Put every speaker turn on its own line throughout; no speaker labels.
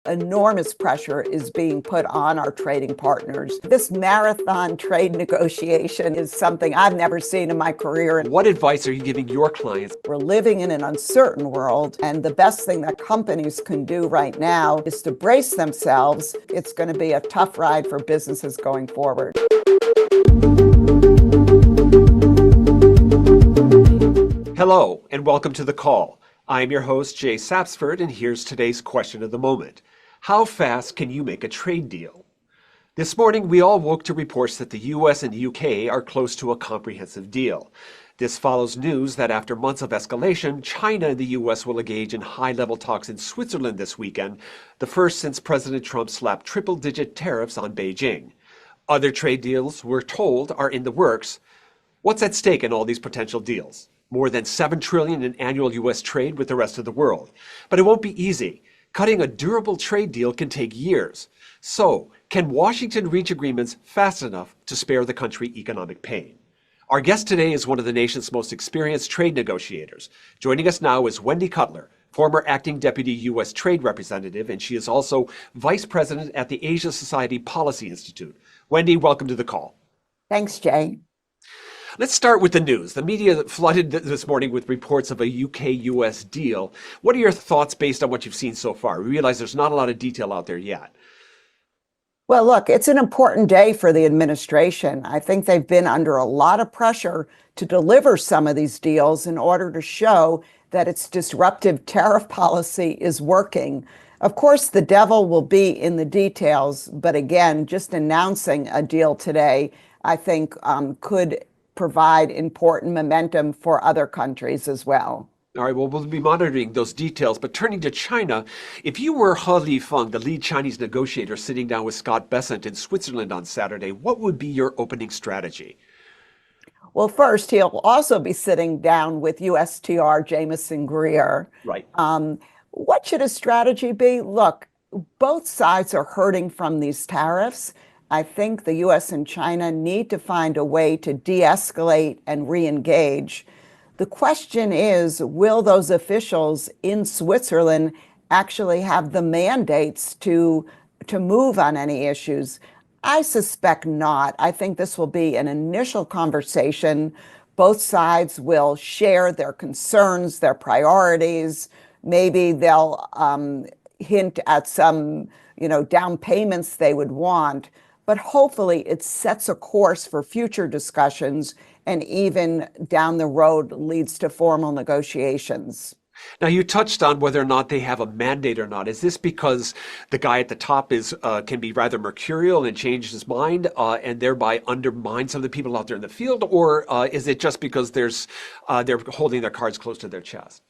Enormous pressure is being put on our trading partners. This marathon trade negotiation is something I've never seen in my career.
What advice are you giving your clients?
We're living in an uncertain world, and the best thing that companies can do right now is to brace themselves. It's going to be a tough ride for businesses going forward.
Hello, and welcome to The Call. I'm your host, Jay Sapsford, and here's today's question of the moment. How fast can you make a trade deal? This morning, we all woke to reports that the U.S. and the U.K. are close to a comprehensive deal. This follows news that after months of escalation, China and the U.S. will engage in high-level talks in Switzerland this weekend, the first since President Trump slapped triple-digit tariffs on Beijing. Other trade deals, we're told, are in the works. What's at stake in all these potential deals? More than $7 trillion in annual U.S. trade with the rest of the world. But it won't be easy. Cutting a durable trade deal can take years. So, can Washington reach agreements fast enough to spare the country economic pain? Our guest today is one of the nation's most experienced trade negotiators. Joining us now is Wendy Cutler, former acting deputy U.S. trade representative, and she is also vice president at the Asia Society Policy Institute. Wendy, welcome to The Call.
Thanks, Jay.
Let's start with the news. The media flooded this morning with reports of a UK-US deal. What are your thoughts based on what you've seen so far? We realize there's not a lot of detail out there yet.
Well, look, it's an important day for the administration. I think they've been under a lot of pressure to deliver some of these deals in order to show that its disruptive tariff policy is working. Of course, the devil will be in the details, but again, just announcing a deal today, I think could provide important momentum for other countries as well.
All right, well, we'll be monitoring those details. But turning to China, if you were He Lifeng, the lead Chinese negotiator, sitting down with Scott Bessent in Switzerland on Saturday, what would be your opening strategy?
Well, first, he'll also be sitting down with USTR Jamieson Greer.
Right.
What should his strategy be? Look, both sides are hurting from these tariffs. I think the U.S. and China need to find a way to de-escalate and re-engage. The question is, will those officials in Switzerland actually have the mandates to move on any issues? I suspect not. I think this will be an initial conversation. Both sides will share their concerns, their priorities. Maybe they'll hint at some, down payments they would want. But hopefully it sets a course for future discussions and even down the road leads to formal negotiations.
Now, you touched on whether or not they have a mandate or not. Is this because the guy at the top can be rather mercurial and change his mind and thereby undermine some of the people out there in the field? Or is it just because they're holding their cards close to their chest?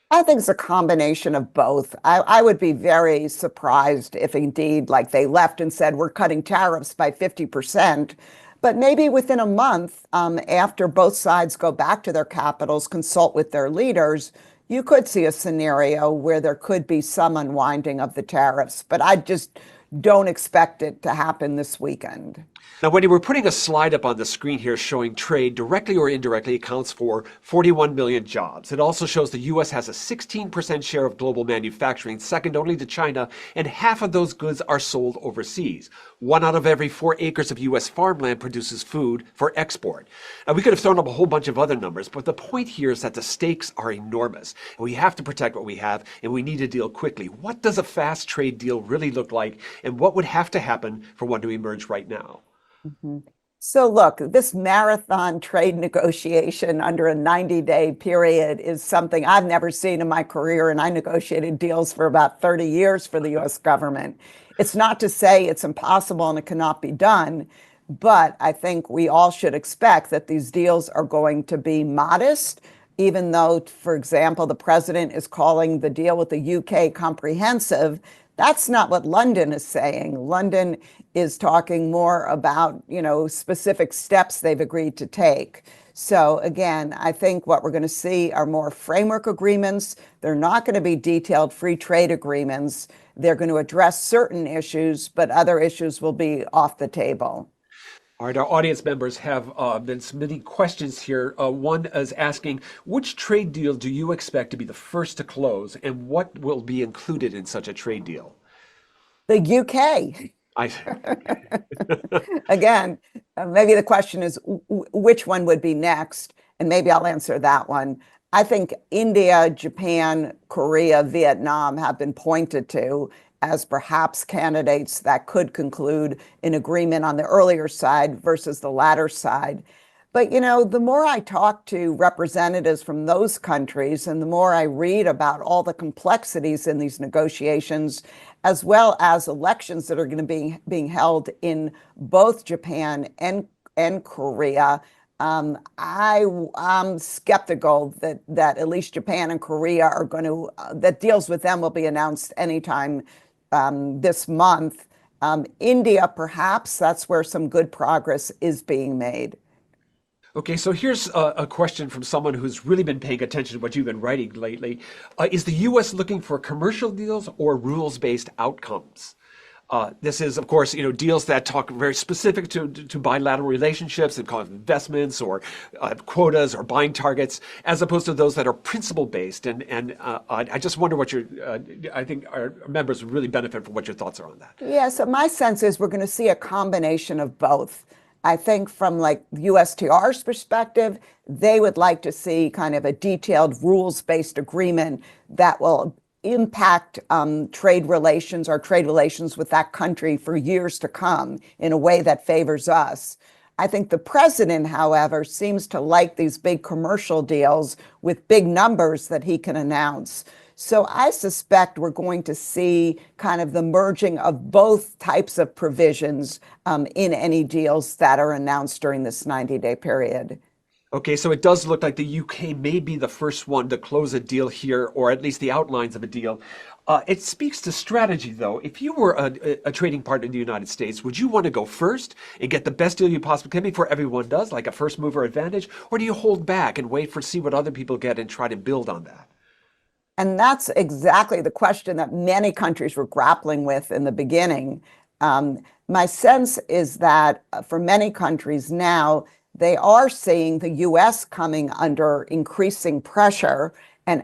I think it's a combination of both. I would be very surprised if indeed, like they left and said, we're cutting tariffs by 50%. But maybe within a month, after both sides go back to their capitals, consult with their leaders, you could see a scenario where there could be some unwinding of the tariffs. But I just don't expect it to happen this weekend.
Now, Wendy, we're putting a slide up on the screen here showing trade directly or indirectly accounts for 41 million jobs. It also shows the U.S. has a 16% share of global manufacturing, second only to China, and half of those goods are sold overseas. 1 out of every 4 acres of U.S. farmland produces food for export. Now, we could have thrown up a whole bunch of other numbers, but the point here is that the stakes are enormous. We have to protect what we have, and we need to deal quickly. What does a fast trade deal really look like, and what would have to happen for one to emerge right now?
Mm-hmm. So look, this marathon trade negotiation under a 90-day period is something I've never seen in my career, and I negotiated deals for about 30 years for the U.S. government. It's not to say it's impossible and it cannot be done, but I think we all should expect that these deals are going to be modest, even though, for example, the president is calling the deal with the UK comprehensive. That's not what London is saying. London is talking more about, specific steps they've agreed to take. So again, I think what we're going to see are more framework agreements. They're not going to be detailed free trade agreements. They're going to address certain issues, but other issues will be off the table.
All right, our audience members have been submitting questions here. One is asking, which trade deal do you expect to be the first to close, and what will be included in such a trade deal?
The UK.
I,
Again, maybe the question is which one would be next? And maybe I'll answer that one. I think India, Japan, Korea, Vietnam have been pointed to as perhaps candidates that could conclude an agreement on the earlier side versus the latter side. But, the more I talk to representatives from those countries and the more I read about all the complexities in these negotiations, as well as elections that are going to be being held in both Japan and Korea, I'm skeptical that at least Japan and Korea are going to, that deals with them will be announced anytime this month. India, perhaps, that's where some good progress is being made.
Okay, so here's a question from someone who's really been paying attention to what you've been writing lately. Is the U.S. looking for commercial deals or rules-based outcomes? This is, of course, deals that talk very specific to bilateral relationships and call it investments or quotas or buying targets, as opposed to those that are principle-based. And I just wonder what I think our members would really benefit from what your thoughts are on that.
Yeah, so my sense is we're going to see a combination of both. I think from USTR's perspective, they would like to see kind of a detailed rules-based agreement that will impact trade relations with that country for years to come in a way that favors us. I think the president, however, seems to like these big commercial deals with big numbers that he can announce. So I suspect we're going to see kind of the merging of both types of provisions in any deals that are announced during this 90-day period.
Okay, so it does look like the UK may be the first one to close a deal here, or at least the outlines of a deal. It speaks to strategy, though. If you were a trading partner in the United States, would you want to go first and get the best deal you possibly can before everyone does, like a first mover advantage? Or do you hold back and wait see what other people get and try to build on that?
And that's exactly the question that many countries were grappling with in the beginning. My sense is that for many countries now, they are seeing the U.S. coming under increasing pressure, and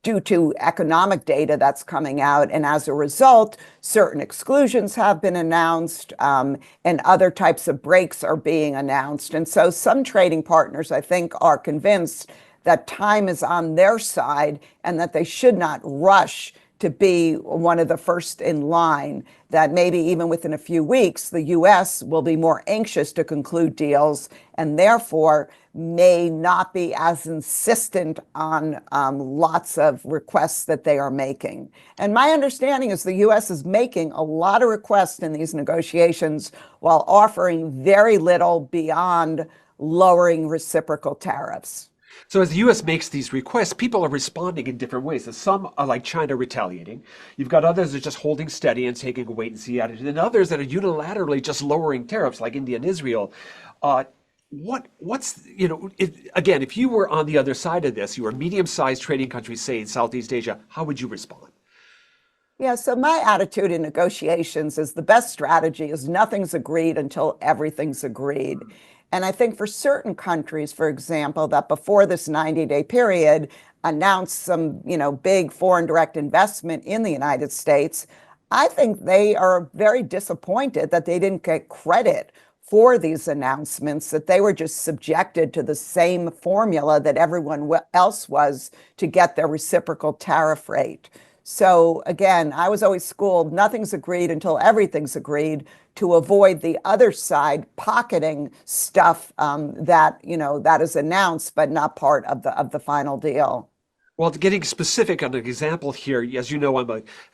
due to economic data that's coming out, and as a result, certain exclusions have been announced, and other types of breaks are being announced. And so some trading partners, I think, are convinced that time is on their side and that they should not rush to be one of the first in line, that maybe even within a few weeks, the U.S. will be more anxious to conclude deals and therefore may not be as insistent on lots of requests that they are making. And my understanding is the U.S. is making a lot of requests in these negotiations while offering very little beyond lowering reciprocal tariffs.
So as the U.S. makes these requests, people are responding in different ways. So some are like China retaliating. You've got others that are just holding steady and taking a wait-and-see attitude, and others that are unilaterally just lowering tariffs, like India and Israel. Again, if you were on the other side of this, you were a medium-sized trading country, say in Southeast Asia, how would you respond?
Yeah, so my attitude in negotiations is the best strategy is nothing's agreed until everything's agreed. And I think for certain countries, for example, that before this 90-day period announced some, big foreign direct investment in the United States, I think they are very disappointed that they didn't get credit for these announcements, that they were just subjected to the same formula that everyone else was to get their reciprocal tariff rate. So again, I was always schooled, nothing's agreed until everything's agreed, to avoid the other side pocketing stuff that is announced but not part of the final deal.
Well, getting specific on an example here, as you know,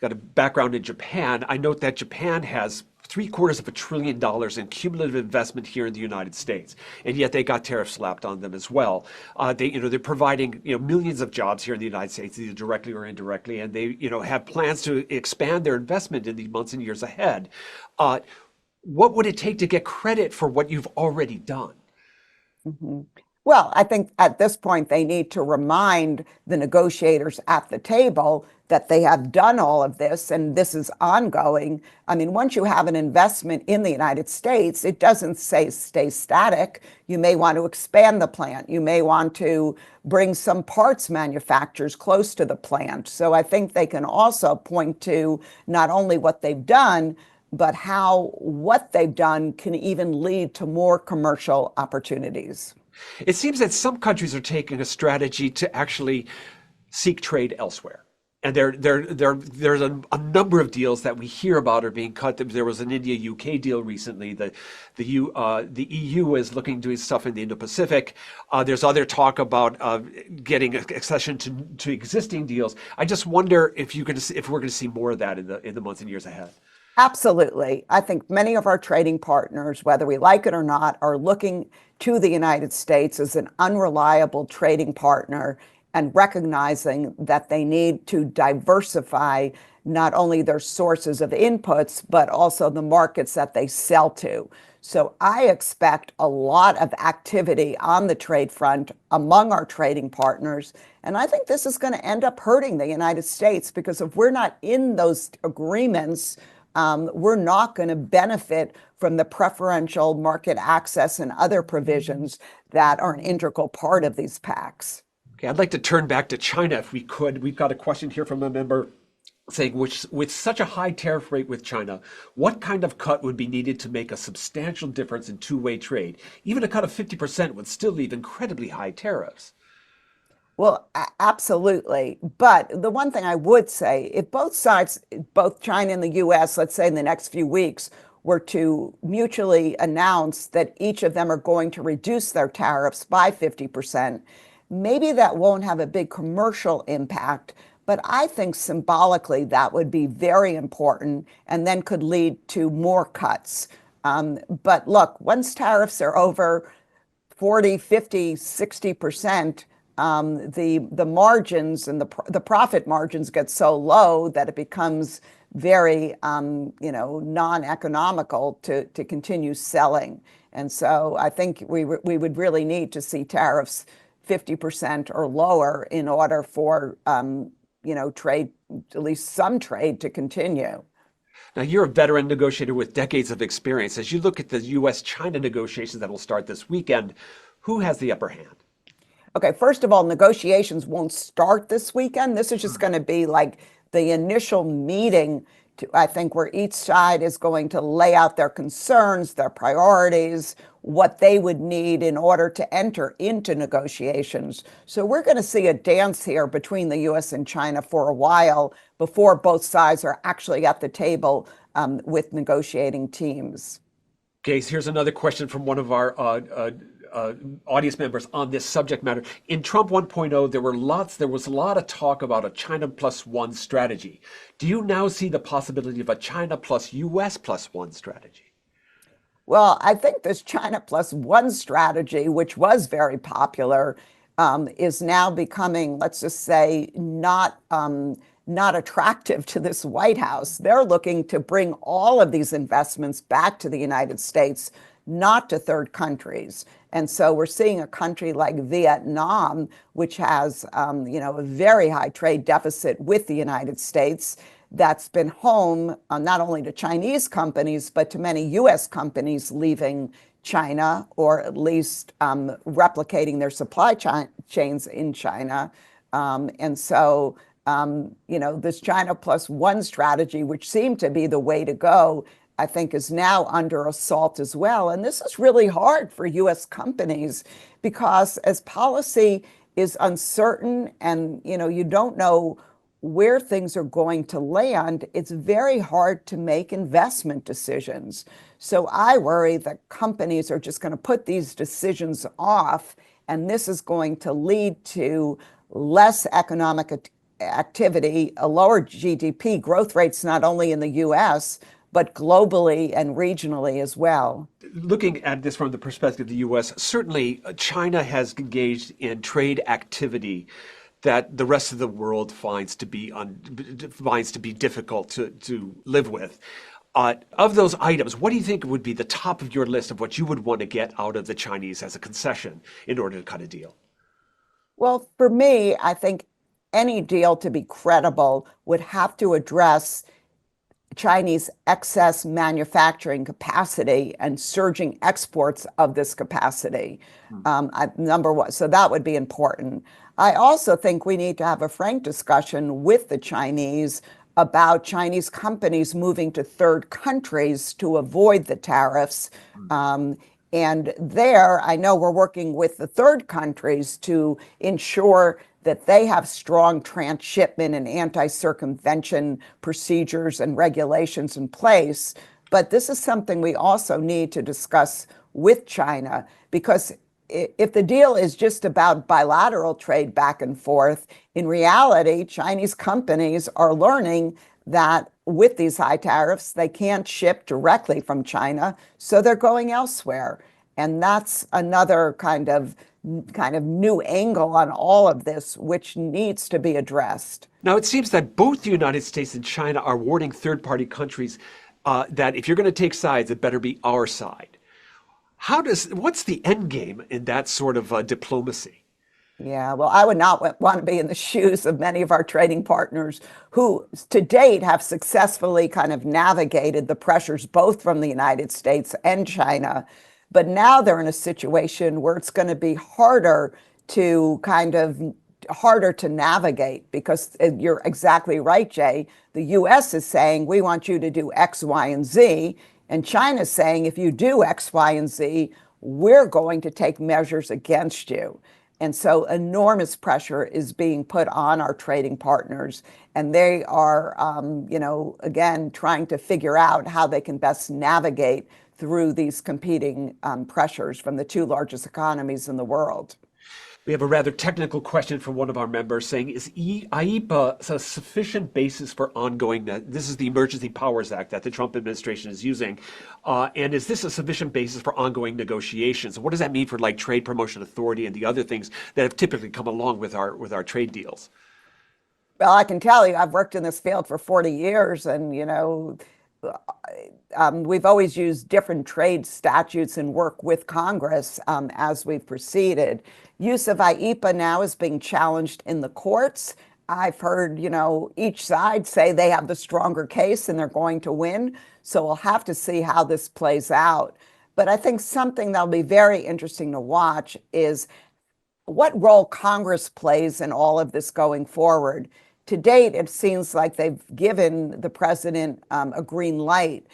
got a background in Japan. I note that Japan has $750 billion in cumulative investment here in the United States, and yet they got tariffs slapped on them as well. They're providing millions of jobs here in the United States, either directly or indirectly, and they have plans to expand their investment in the months and years ahead. What would it take to get credit for what you've already done?
Mm-hmm. Well, I think at this point they need to remind the negotiators at the table that they have done all of this and this is ongoing. I mean, once you have an investment in the United States, it doesn't say stay static. You may want to expand the plant. You may want to bring some parts manufacturers close to the plant. So I think they can also point to not only what they've done, but how what they've done can even lead to more commercial opportunities.
It seems that some countries are taking a strategy to actually seek trade elsewhere. And there's a number of deals that we hear about are being cut. There was an India-UK deal recently. The EU is looking doing stuff in the Indo-Pacific. There's other talk about getting accession to existing deals. I just wonder if we're going to see more of that in the months and years ahead.
Absolutely. I think many of our trading partners, whether we like it or not, are looking to the United States as an unreliable trading partner and recognizing that they need to diversify not only their sources of inputs, but also the markets that they sell to. So I expect a lot of activity on the trade front among our trading partners. And I think this is going to end up hurting the United States because if we're not in those agreements, we're not going to benefit from the preferential market access and other provisions that are an integral part of these pacts.
Okay, I'd like to turn back to China if we could. We've got a question here from a member saying, with such a high tariff rate with China, what kind of cut would be needed to make a substantial difference in two-way trade? Even a cut of 50% would still leave incredibly high tariffs.
Well, absolutely. But the one thing I would say, if both sides, both China and the US, let's say in the next few weeks, were to mutually announce that each of them are going to reduce their tariffs by 50%, maybe that won't have a big commercial impact, but I think symbolically that would be very important and then could lead to more cuts. But look, once tariffs are over 40, 50, 60%, the margins and the profit margins get so low that it becomes very non-economical to continue selling. And so I think we would really need to see tariffs 50% or lower in order for trade, at least some trade, to continue.
Now, you're a veteran negotiator with decades of experience. As you look at the U.S.-China negotiations that will start this weekend, who has the upper hand?
Okay, first of all, negotiations won't start this weekend. This is just going to be like the initial meeting, I think, where each side is going to lay out their concerns, their priorities, what they would need in order to enter into negotiations. So we're going to see a dance here between the U.S. and China for a while before both sides are actually at the table with negotiating teams.
Okay, so here's another question from one of our audience members on this subject matter. In Trump 1.0, there was a lot of talk about a China plus one strategy. Do you now see the possibility of a China plus US plus one strategy?
Well, I think this China plus one strategy, which was very popular, is now becoming, let's just say, not attractive to this White House. They're looking to bring all of these investments back to the United States, not to third countries. And so we're seeing a country like Vietnam, which has a very high trade deficit with the United States, that's been home not only to Chinese companies, but to many US companies leaving China, or at least replicating their supply chains in China. And so this China plus one strategy, which seemed to be the way to go, I think is now under assault as well. And this is really hard for US companies because as policy is uncertain and you don't know where things are going to land, it's very hard to make investment decisions. So I worry that companies are just going to put these decisions off, and this is going to lead to less economic activity, a lower GDP growth rates, not only in the US, but globally and regionally as well.
Looking at this from the perspective of the U.S., certainly China has engaged in trade activity that the rest of the world finds to be difficult to live with. Of those items, what do you think would be the top of your list of what you would want to get out of the Chinese as a concession in order to cut a deal?
Well, for me, I think any deal to be credible would have to address Chinese excess manufacturing capacity and surging exports of this capacity. Number one, so that would be important. I also think we need to have a frank discussion with the Chinese about Chinese companies moving to third countries to avoid the tariffs. And there, I know we're working with the third countries to ensure that they have strong transshipment and anti-circumvention procedures and regulations in place. But this is something we also need to discuss with China, because if the deal is just about bilateral trade back and forth, in reality, Chinese companies are learning that with these high tariffs, they can't ship directly from China, so they're going elsewhere. And that's another kind of new angle on all of this, which needs to be addressed.
Now, it seems that both the United States and China are warning third-party countries that if you're going to take sides, it better be our side. What's the end game in that sort of diplomacy?
Yeah, well, I would not want to be in the shoes of many of our trading partners who, to date, have successfully kind of navigated the pressures both from the United States and China. But now they're in a situation where it's going to be harder to navigate, because you're exactly right, Jay. The US is saying, we want you to do X, Y, and Z. And China's saying, if you do X, Y, and Z, we're going to take measures against you. And so enormous pressure is being put on our trading partners. And they are, again, trying to figure out how they can best navigate through these competing pressures from the two largest economies in the world.
We have a rather technical question from one of our members saying, is IEEPA a sufficient basis for ongoing, this is the Emergency Powers Act that the Trump administration is using, and is this a sufficient basis for ongoing negotiations? What does that mean for like Trade Promotion Authority and the other things that have typically come along with our trade deals?
Well, I can tell you, I've worked in this field for 40 years, and we've always used different trade statutes and work with Congress as we've proceeded. Use of IEEPA now is being challenged in the courts. I've heard, each side say they have the stronger case and they're going to win. So we'll have to see how this plays out. But I think something that'll be very interesting to watch is what role Congress plays in all of this going forward. To date, it seems like they've given the president a green light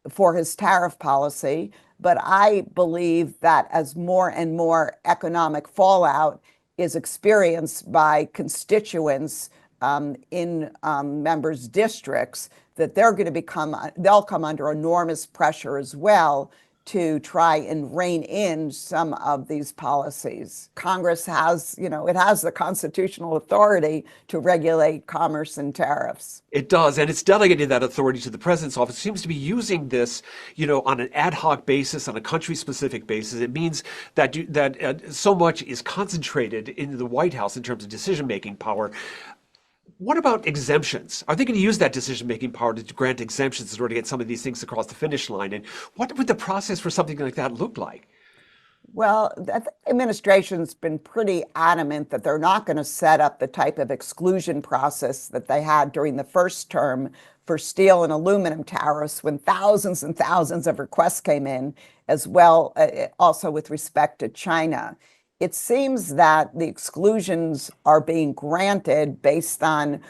for his tariff policy. But I believe that as more and more economic fallout is experienced by constituents in members' districts, that they'll come under enormous pressure as well to try and rein in some of these policies. Congress has, it has the constitutional authority to regulate commerce and tariffs.
It does, and it's delegated that authority to the president's office. It seems to be using this, on an ad hoc basis, on a country-specific basis. It means that so much is concentrated in the White House in terms of decision-making power. What about exemptions? Are they going to use that decision-making power to grant exemptions in order to get some of these things across the finish line? And what would the process for something like that look like?
Well, the administration's been pretty adamant that they're not going to set up the type of exclusion process that they had during the first term for steel and aluminum tariffs, when thousands and thousands of requests came in, as well, also with respect to China. It seems that the exclusions are being granted based on,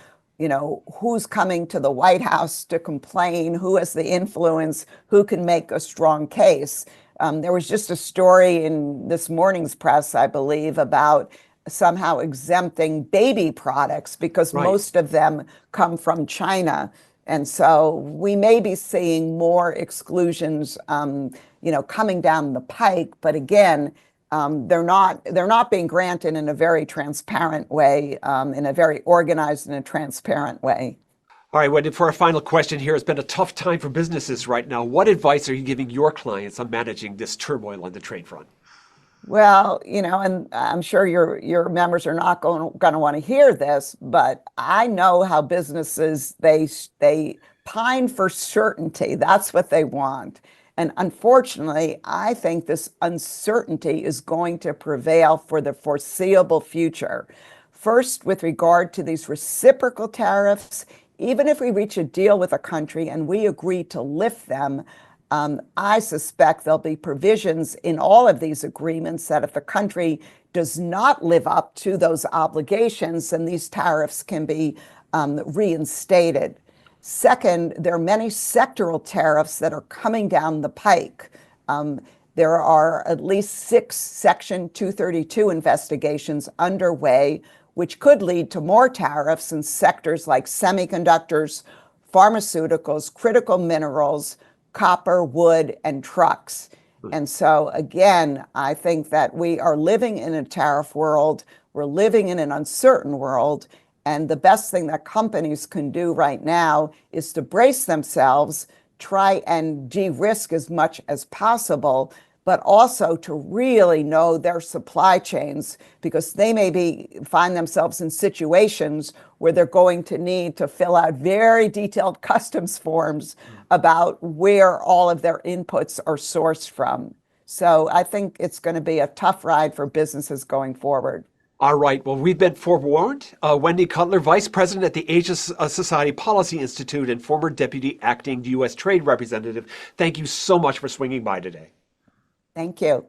who's coming to the White House to complain, who has the influence, who can make a strong case. There was just a story in this morning's press, I believe, about somehow exempting baby products because most of them come from China. And so we may be seeing more exclusions, coming down the pike. But again, they're not being granted in a very transparent way, in a very organized and a transparent way.
All right, Wendy, for our final question here, it's been a tough time for businesses right now. What advice are you giving your clients on managing this turmoil on the trade front?
Well, and I'm sure your members are not going to want to hear this, but I know how businesses, they pine for certainty. That's what they want. And unfortunately, I think this uncertainty is going to prevail for the foreseeable future. First, with regard to these reciprocal tariffs, even if we reach a deal with a country and we agree to lift them, I suspect there'll be provisions in all of these agreements that if the country does not live up to those obligations, then these tariffs can be reinstated. Second, there are many sectoral tariffs that are coming down the pike. There are at least 6 Section 232 investigations underway, which could lead to more tariffs in sectors like semiconductors, pharmaceuticals, critical minerals, copper, wood, and trucks. And so, again, I think that we are living in a tariff world. We're living in an uncertain world. And the best thing that companies can do right now is to brace themselves, try and de-risk as much as possible, but also to really know their supply chains, because they may find themselves in situations where they're going to need to fill out very detailed customs forms about where all of their inputs are sourced from. So I think it's going to be a tough ride for businesses going forward.
All right. Well, we've been forewarned. Wendy Cutler, Vice President at the Asia Society Policy Institute and former Deputy Acting U.S. Trade Representative, thank you so much for swinging by today.
Thank you.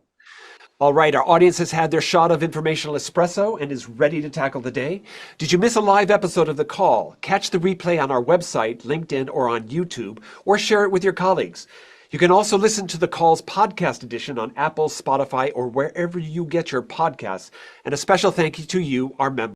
All right, our audience has had their shot of informational espresso and is ready to tackle the day. Did you miss a live episode of The Call? Catch the replay on our website, LinkedIn, or on YouTube, or share it with your colleagues. You can also listen to The Call's podcast edition on Apple, Spotify, or wherever you get your podcasts. And a special thank you to you, our members.